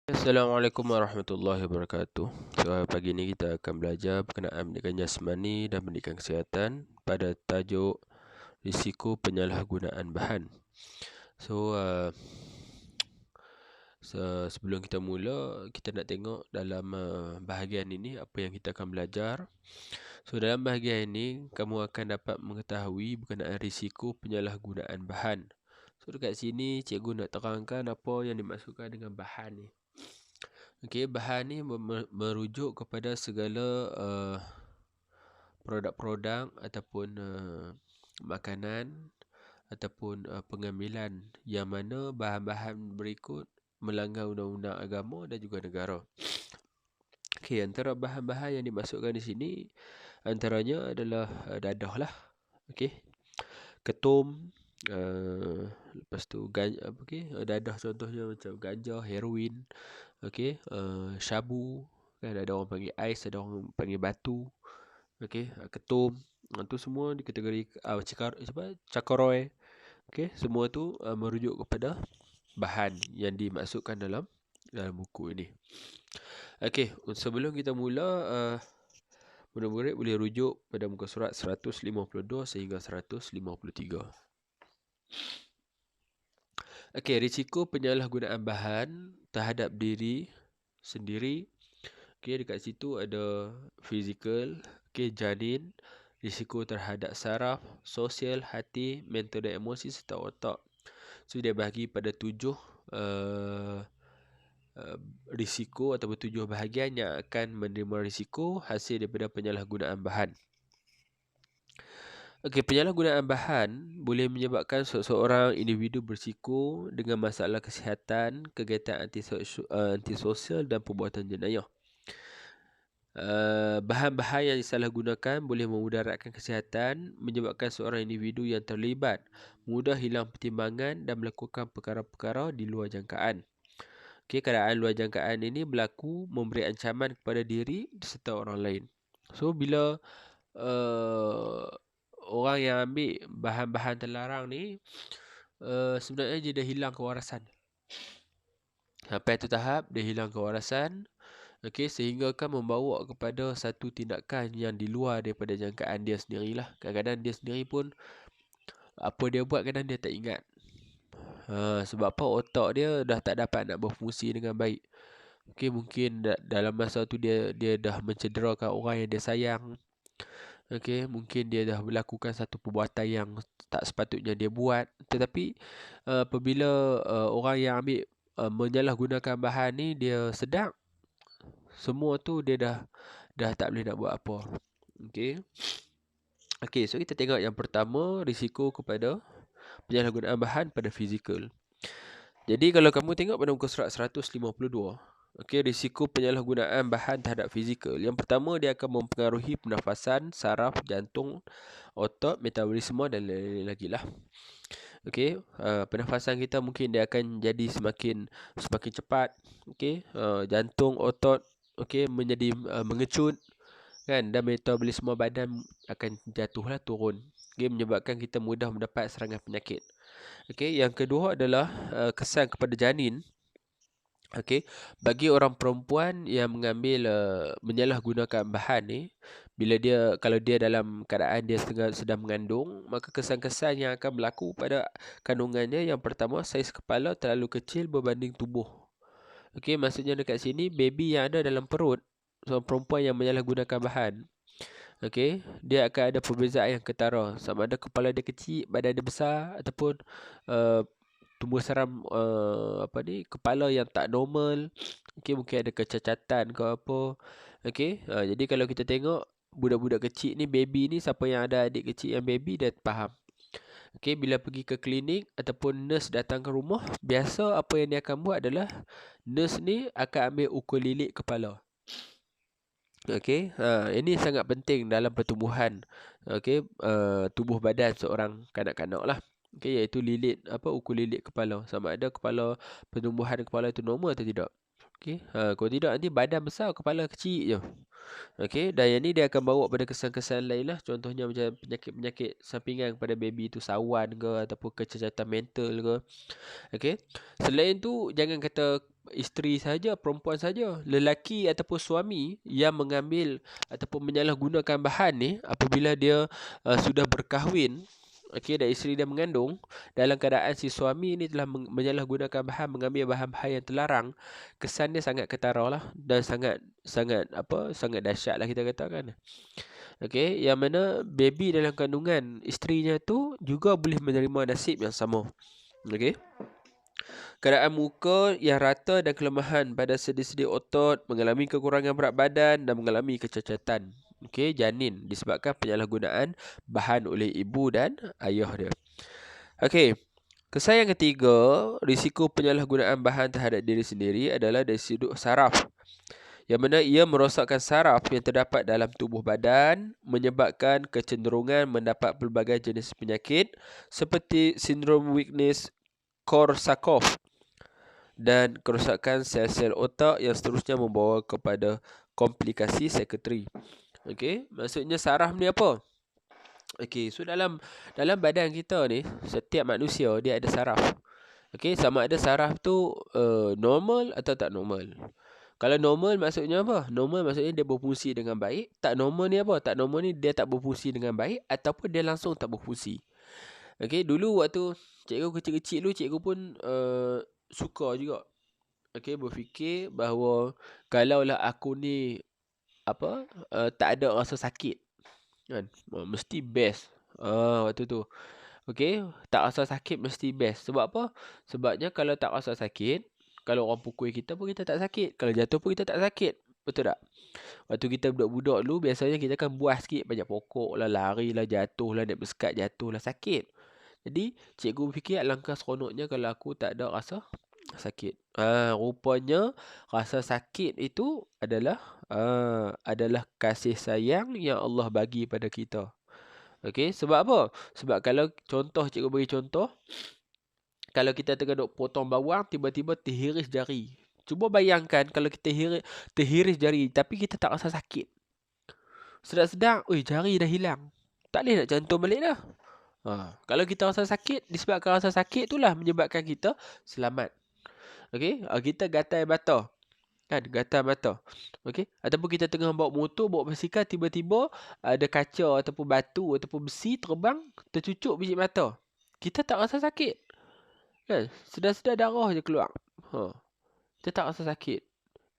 Assalamualaikum warahmatullahi wabarakatuh. So, pagi ini kita akan belajar berkenaan pendidikan jasmani dan pendidikan kesihatan pada tajuk risiko penyalahgunaan bahan. Sebelum kita mula, kita nak tengok dalam bahagian ini apa yang kita akan belajar. So, dalam bahagian ini, kamu akan dapat mengetahui berkenaan risiko penyalahgunaan bahan. So, dekat sini, cikgu nak terangkan apa yang dimaksudkan dengan bahan ni. Okey, bahan ni merujuk kepada segala produk-produk ataupun makanan ataupun pengambilan yang mana bahan-bahan berikut melanggar undang-undang agama dan juga negara. Okey, antara bahan-bahan yang dimasukkan di sini antaranya adalah dadah lah. Okey. Ketum, lepas tu dadah contohnya macam ganja, heroin, okey, syabu, kan ada orang panggil ais, ada orang panggil batu. Okey, ketum, tu semua dikategori cakaroy. Okey, semua tu merujuk kepada bahan yang dimasukkan dalam buku ini. Okey, sebelum kita mula, murid-murid boleh rujuk pada muka surat 152 sehingga 153. Okey, risiko penyalahgunaan bahan terhadap diri sendiri. Okey, dekat situ ada fizikal, okey, janin, risiko terhadap saraf, sosial, hati, mental dan emosi serta otak. So dia bahagi pada 7 risiko ataupun 7 bahagian yang akan menerima risiko hasil daripada penyalahgunaan bahan. Okey, penyalahgunaan bahan boleh menyebabkan seseorang individu bersiko dengan masalah kesihatan, kegiatan antisosial dan perbuatan jenayah. Bahan-bahan yang disalahgunakan boleh memudaratkan kesihatan, menyebabkan seorang individu yang terlibat mudah hilang pertimbangan dan melakukan perkara-perkara di luar jangkaan. Okey, keadaan luar jangkaan ini berlaku memberi ancaman kepada diri serta orang lain. So, bila orang yang ambil bahan-bahan terlarang ni sebenarnya dia dah hilang kewarasan. Sampai tu tahap dia hilang kewarasan, okey, sehingga kan membawa kepada satu tindakan yang di luar daripada jangkaan dia sendirilah. Kadang-kadang dia sendiri pun apa dia buat kadang dia tak ingat. Sebab apa, otak dia dah tak dapat nak berfungsi dengan baik. Okey, mungkin dalam masa tu dia dah mencederakan orang yang dia sayang. Okey, mungkin dia dah melakukan satu perbuatan yang tak sepatutnya dia buat. Tetapi apabila orang yang ambil menyalahgunakan bahan ni dia sedar, semua tu dia dah tak boleh nak buat apa. Okey. Okey, so kita tengok yang pertama, risiko kepada penyalahgunaan bahan pada fizikal. Jadi kalau kamu tengok pada muka surat 152, okey, risiko penyalahgunaan bahan terhadap fizikal. Yang pertama, dia akan mempengaruhi pernafasan, saraf, jantung, otak, metabolisme dan lain-lain lagi lah. Okey, pernafasan kita mungkin dia akan jadi semakin cepat. Okey, jantung, otak, okey, menjadi mengecut, kan, dan metabolisme badan akan jatuhlah, turun. Okey, menyebabkan kita mudah mendapat serangan penyakit. Okey, yang kedua adalah kesan kepada janin. Okey, bagi orang perempuan yang mengambil menyalahgunakan bahan ni, kalau dia dalam keadaan dia sedang mengandung, maka kesan-kesan yang akan berlaku pada kandungannya, yang pertama, saiz kepala terlalu kecil berbanding tubuh. Okey, maksudnya dekat sini baby yang ada dalam perut seorang perempuan yang menyalahgunakan bahan, okey, dia akan ada perbezaan yang ketara, sama ada kepala dia kecil, badan dia besar, ataupun tumbuh seram kepala yang tak normal. Okey, mungkin ada kecacatan ke apa. Okey, jadi kalau kita tengok budak-budak kecil ni, baby ni, siapa yang ada adik kecil yang baby, dia faham. Okey, bila pergi ke klinik ataupun nurse datang ke rumah, biasa apa yang dia akan buat adalah nurse ni akan ambil ukur lilit kepala. Okey, ini sangat penting dalam pertumbuhan, okey, tubuh badan seorang kanak-kanak lah. Okey, iaitu ukur lilit kepala, sama ada pertumbuhan kepala itu normal atau tidak. Okey, kalau tidak nanti badan besar, kepala kecil je. Okey, dan yang ni dia akan bawa pada kesan-kesan lain lah. Contohnya macam penyakit-penyakit sampingan pada baby tu, sawan ke ataupun kecacatan mental ke. Okey. Selain tu, jangan kata isteri saja, perempuan saja, lelaki ataupun suami yang mengambil ataupun menyalahgunakan bahan ni apabila dia sudah berkahwin, okey, dan isteri dia mengandung, dalam keadaan si suami ni telah menyalahgunakan bahan, mengambil bahan-bahan yang terlarang, kesan dia sangat ketara lah dan sangat dahsyat lah kita katakan. Okey, yang mana baby dalam kandungan isterinya tu juga boleh menerima nasib yang sama. Okey. Keadaan muka yang rata dan kelemahan pada sendi-sendi otot, mengalami kekurangan berat badan dan mengalami kecacatan. Okey, janin disebabkan penyalahgunaan bahan oleh ibu dan ayah dia. Okey, kesan yang ketiga, risiko penyalahgunaan bahan terhadap diri sendiri adalah dari sudut saraf, yang mana ia merosakkan saraf yang terdapat dalam tubuh badan, menyebabkan kecenderungan mendapat pelbagai jenis penyakit seperti sindrom Weissenstein-Korsakoff dan kerosakan sel-sel otak yang seterusnya membawa kepada komplikasi psikiatri. Okey, maksudnya saraf ni apa? Okey, so dalam badan kita ni, setiap manusia dia ada saraf. Okey, sama ada saraf tu normal atau tak normal. Kalau normal maksudnya apa? Normal maksudnya dia berfungsi dengan baik. Tak normal ni apa? Tak normal ni dia tak berfungsi dengan baik ataupun dia langsung tak berfungsi. Okey, dulu waktu cikgu kecil-kecil dulu, cikgu pun suka juga berfikir bahawa kalaulah aku ni tak ada rasa sakit kan, mesti best. Waktu tu tak rasa sakit mesti best. Sebab apa? Sebabnya kalau tak rasa sakit, kalau orang pukul kita pun kita tak sakit, kalau jatuh pun kita tak sakit. Betul tak? Waktu kita budak-budak dulu, biasanya kita kan buas sikit, banyak pokok lah, lari lah, jatuh lah, naik bersekat jatuh lah, sakit. Jadi cikgu fikir alangkah seronoknya kalau aku tak ada rasa sakit. Rupanya rasa sakit itu adalah kasih sayang yang Allah bagi pada kita. Okey, sebab apa? Sebab kalau contoh, cikgu bagi contoh, kalau kita tengah duk potong bawang, tiba-tiba terhiris jari. Cuba bayangkan kalau kita terhiris jari tapi kita tak rasa sakit. Sedang-sedang, jari dah hilang. Tak boleh nak cantum balik dah. Kalau kita rasa sakit, disebabkan rasa sakit itulah menyebabkan kita selamat. Okey, kita gatal mata. Kan, gatal mata. Okey, ataupun kita tengah bawa motor, bawa basikal, tiba-tiba ada kaca ataupun batu ataupun besi terbang, tercucuk biji mata. Kita tak rasa sakit. Kan, sedar-sedar darah je keluar. Kita tak rasa sakit.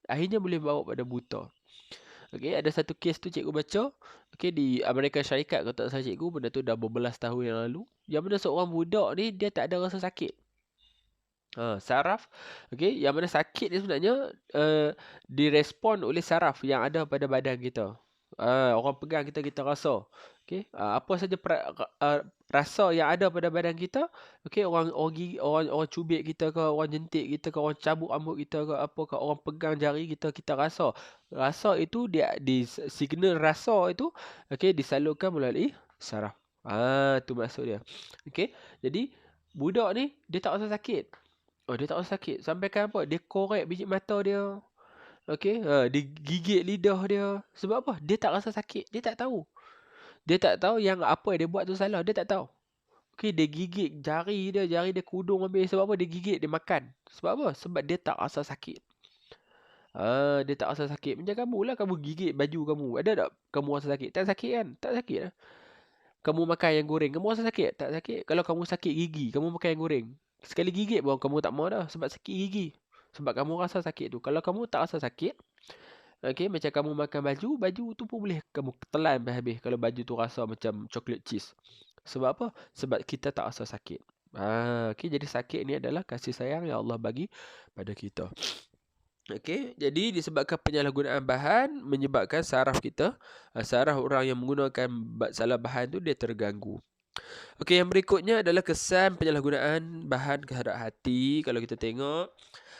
Akhirnya boleh bawa pada buta. Okey, ada satu kes tu cikgu baca. Okey, di Amerika Syarikat, kalau tak salah cikgu, benda tu dah berbelas tahun yang lalu. Yang mana seorang budak ni, dia tak ada rasa sakit. Saraf, okey, yang mana sakit ni sebenarnya direspon oleh saraf yang ada pada badan kita. Orang pegang kita rasa. Okey, apa saja rasa yang ada pada badan kita, okey, orang cubit kita ke, orang jentik kita ke, orang cabut rambut kita ke, apa ke, orang pegang jari kita rasa. Rasa itu di signal rasa itu, okey, disalurkan melalui saraf. Tu maksud dia. Okey, jadi budak ni dia tak rasa sakit. Dia tak rasa sakit. Sampai kan apa? Dia korek biji mata dia. Okey, dia gigit lidah dia. Sebab apa? Dia tak rasa sakit. Dia tak tahu. Dia tak tahu yang apa dia buat tu salah. Dia tak tahu. Okey, dia gigit jari dia kudung habis. Sebab apa? Dia gigit, dia makan. Sebab apa? Sebab dia tak rasa sakit. Dia tak rasa sakit. Macam kamu lah, kamu gigit baju kamu. Ada tak kamu rasa sakit? Tak sakit kan? Tak sakit lah. Kamu makan ayam goreng, kamu rasa sakit? Tak sakit. Kalau kamu sakit gigi, kamu makan ayam goreng, sekali gigit pun kamu tak mau dah sebab sakit gigi. Sebab kamu rasa sakit tu. Kalau kamu tak rasa sakit, okey, macam kamu makan baju tu pun boleh kamu telan habis kalau baju tu rasa macam chocolate cheese. Sebab apa? Sebab kita tak rasa sakit. Okey, jadi sakit ni adalah kasih sayang yang Allah bagi pada kita. Okey, jadi disebabkan penyalahgunaan bahan menyebabkan saraf kita, saraf orang yang menggunakan salah bahan tu dia terganggu. Okey, yang berikutnya adalah kesan penyalahgunaan bahan terhadap hati. Kalau kita tengok,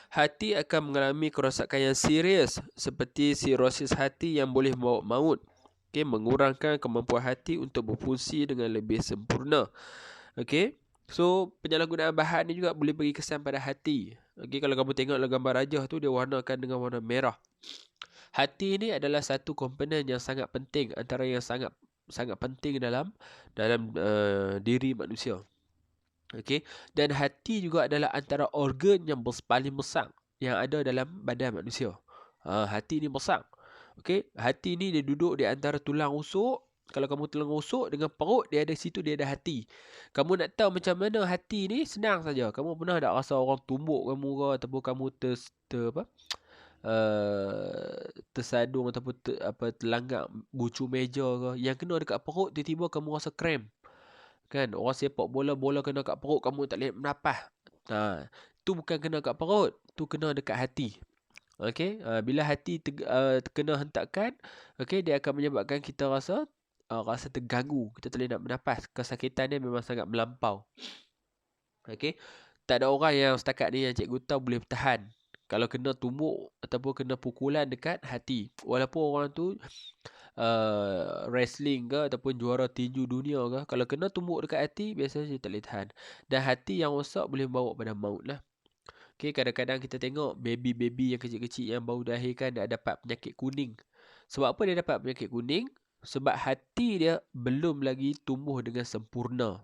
hati akan mengalami kerosakan yang serius seperti sirosis hati yang boleh membawa maut. Okey, mengurangkan kemampuan hati untuk berfungsi dengan lebih sempurna. Okey, so penyalahgunaan bahan ni juga boleh bagi kesan pada hati. Okey, kalau kamu tengoklah gambar rajah tu, dia warnakan dengan warna merah. Hati ni adalah satu komponen yang sangat penting, antara yang sangat penting dalam diri manusia. Okey, dan hati juga adalah antara organ yang paling besar yang ada dalam badan manusia. Hati ni besar. Okey, hati ni dia duduk di antara tulang rusuk. Kalau kamu tulang rusuk dengan perut, dia ada situ, dia ada hati. Kamu nak tahu macam mana hati ni, senang saja. Kamu pernah tak rasa orang tumbuk kamu ke, ataupun kamu tersadung ataupun terlanggak bucu meja ke, yang kena dekat perut, tiba-tiba kamu rasa cramp. Kan, orang sepak bola kena kat perut, kamu tak boleh bernafas. Tu bukan kena kat perut, tu kena dekat hati. Okey, bila hati kena hentakan, okey, dia akan menyebabkan kita rasa terganggu, kita tak boleh nak bernafas. Kesakitan dia memang sangat melampau. Okey, tak ada orang yang setakat ni yang cikgu tahu boleh bertahan kalau kena tumbuk ataupun kena pukulan dekat hati. Walaupun orang tu wrestling ke ataupun juara tinju dunia ke, kalau kena tumbuk dekat hati, biasanya dia tak boleh tahan. Dan hati yang rosak boleh bawa pada maut lah. Okay, kadang-kadang kita tengok baby-baby yang kecil-kecil yang baru dilahirkan, dia dapat penyakit kuning. Sebab apa dia dapat penyakit kuning? Sebab hati dia belum lagi tumbuh dengan sempurna.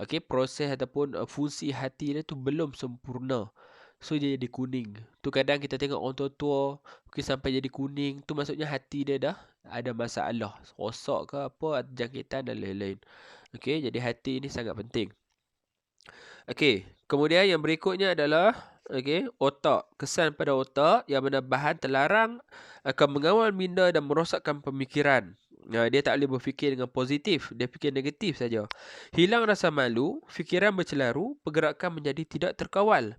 Okay, proses ataupun fungsi hati dia tu belum sempurna. So dia jadi kuning. Tu kadang kita tengok orang tua-tua sampai jadi kuning, tu maksudnya hati dia dah ada masalah, rosak ke apa, jangkitan dan lain-lain. Okay, jadi hati ni sangat penting. Okay, kemudian yang berikutnya adalah otak. Kesan pada otak yang mana bahan terlarang akan mengawal minda dan merosakkan pemikiran. Dia tak boleh berfikir dengan positif, dia fikir negatif saja. Hilang rasa malu, fikiran bercelaru, pergerakan menjadi tidak terkawal.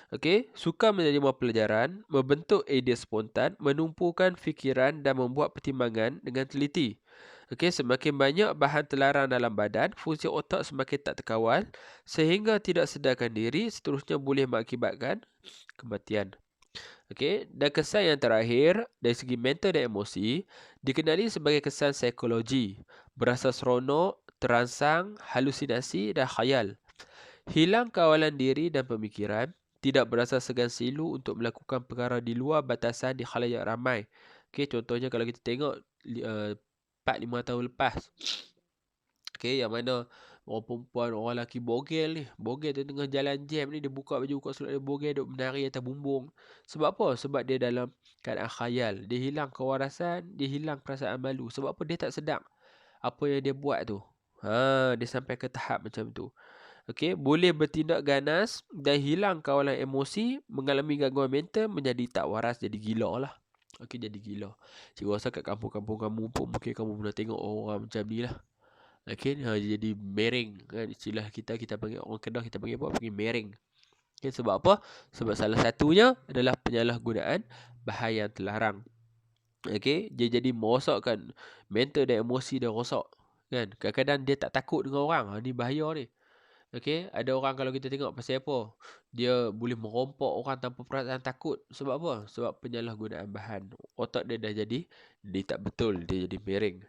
Okey, suka menerima pelajaran, membentuk idea spontan, menumpukan fikiran dan membuat pertimbangan dengan teliti. Okey, semakin banyak bahan terlarang dalam badan, fungsi otak semakin tak terkawal sehingga tidak sedarkan diri, seterusnya boleh mengakibatkan kematian. Okey, dan kesan yang terakhir dari segi mental dan emosi dikenali sebagai kesan psikologi, berasa seronok, terangsang, halusinasi dan khayal. Hilang kawalan diri dan pemikiran, tidak berasa segan silu untuk melakukan perkara di luar batasan di khalayak ramai. Okey, contohnya kalau kita tengok 4-5 tahun lepas. Okey, yang mana orang perempuan, orang lelaki bogel ni. Bogel tu tengah jalan jam ni, dia buka baju, buka seluar, dia bogel, duk menari atas bumbung. Sebab apa? Sebab dia dalam keadaan khayal. Dia hilang kewarasan, dia hilang perasaan malu. Sebab apa? Dia tak sedar apa yang dia buat tu. Dia sampai ke tahap macam tu. Okey, boleh bertindak ganas dan hilang kawalan emosi, mengalami gangguan mental, menjadi tak waras, jadi gila lah. Okey, jadi gila. Cikgu rasa kat kampung-kampung kamu pun mungkin kamu pernah tengok orang macam ni lah. Okey, jadi mereng kan, istilah kita panggil, orang Kedah kita panggil apa? Panggil mereng. Okey, sebab apa? Sebab salah satunya adalah penyalahgunaan bahan yang terlarang. Okey, dia jadi merosakkan mental dan emosi dia rosak. Kan? Kadang-kadang dia tak takut dengan orang. Ni bahaya ni. Okey, ada orang kalau kita tengok pasal apa, dia boleh merompok orang tanpa perasaan takut. Sebab apa? Sebab penyalahgunaan bahan. Otak dia dah jadi, dia tak betul, dia jadi miring.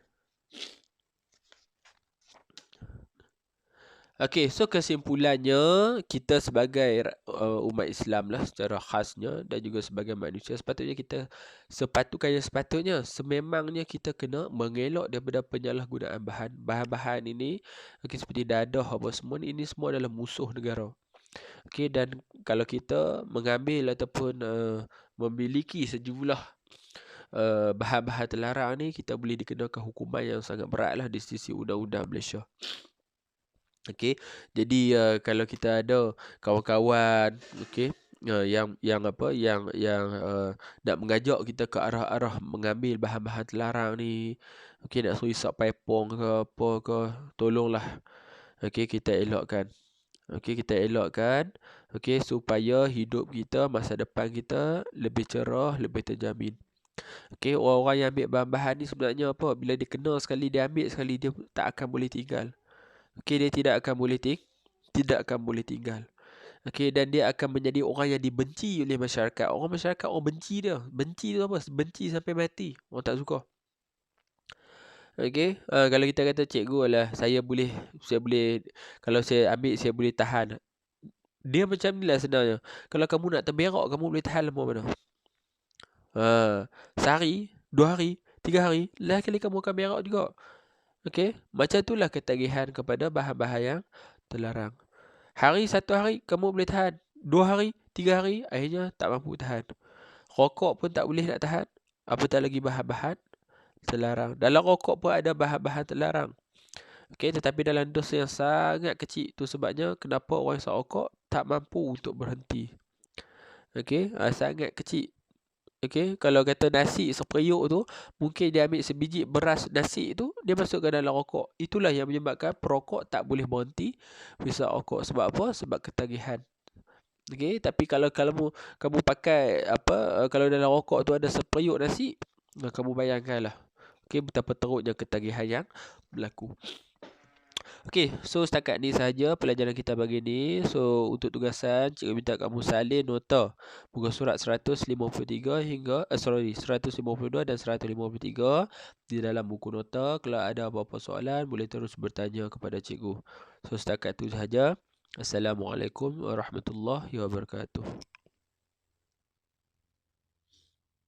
Okey, so kesimpulannya, kita sebagai umat Islam lah secara khasnya dan juga sebagai manusia, sepatutnya sememangnya kita kena mengelak daripada penyalahgunaan bahan. Bahan-bahan ini, seperti dadah apa semua, ini semua adalah musuh negara. Okey, dan kalau kita mengambil ataupun memiliki sejumlah bahan-bahan terlarang ni, kita boleh dikenakan hukuman yang sangat berat lah di sisi undang-undang Malaysia. Okey, jadi kalau kita ada kawan-kawan, okey, yang nak mengajak kita ke arah-arah mengambil bahan-bahan terlarang ni, okey, nak suruh isap paipong ke apa ke, tolonglah, okey, kita elakkan. Okey, kita elakkan, okey, supaya hidup kita, masa depan kita lebih cerah, lebih terjamin. Okey, orang-orang yang ambil bahan-bahan ni sebenarnya apa? Bila dia kena sekali, dia ambil sekali, dia tak akan boleh tinggal. Okey, dia tidak akan boleh tinggal. Okey, dan dia akan menjadi orang yang dibenci oleh masyarakat. Masyarakat orang benci dia. Benci tu apa? Benci sampai mati. Orang tak suka. Okey, kalau kita kata cikgu lah, saya boleh kalau saya ambil, saya boleh tahan. Dia macam ni lah sebenarnya. Kalau kamu nak terberak, kamu boleh tahan lama mana? Sehari, 2 hari, 3 hari, lain kali kamu akan berak juga. Okey, macam itulah ketagihan kepada bahan-bahan yang terlarang. Satu hari kamu boleh tahan, 2 hari, 3 hari, akhirnya tak mampu tahan. Rokok pun tak boleh nak tahan, apatah lagi bahan-bahan terlarang. Dalam rokok pun ada bahan-bahan terlarang. Okey, tetapi dalam dos yang sangat kecil. Itu sebabnya kenapa orang yang rokok tak mampu untuk berhenti. Okey, sangat kecil. Okey, kalau kata nasi seperiuk tu, mungkin dia ambil sebiji beras nasi tu, dia masukkan dalam rokok. Itulah yang menyebabkan perokok tak boleh berhenti hisap rokok. Sebab apa? Sebab ketagihan. Okey, tapi kalau kamu pakai kalau dalam rokok tu ada seperiuk nasi, kamu bayangkanlah. Okey, betapa teruknya ketagihan yang berlaku. Okey, so setakat ni sahaja pelajaran kita pagi ni. So untuk tugasan, cikgu minta kamu salin nota muka surat 153 hingga 152 dan 153 di dalam buku nota. Kalau ada apa-apa soalan, boleh terus bertanya kepada cikgu. So setakat tu sahaja. Assalamualaikum warahmatullahi wabarakatuh.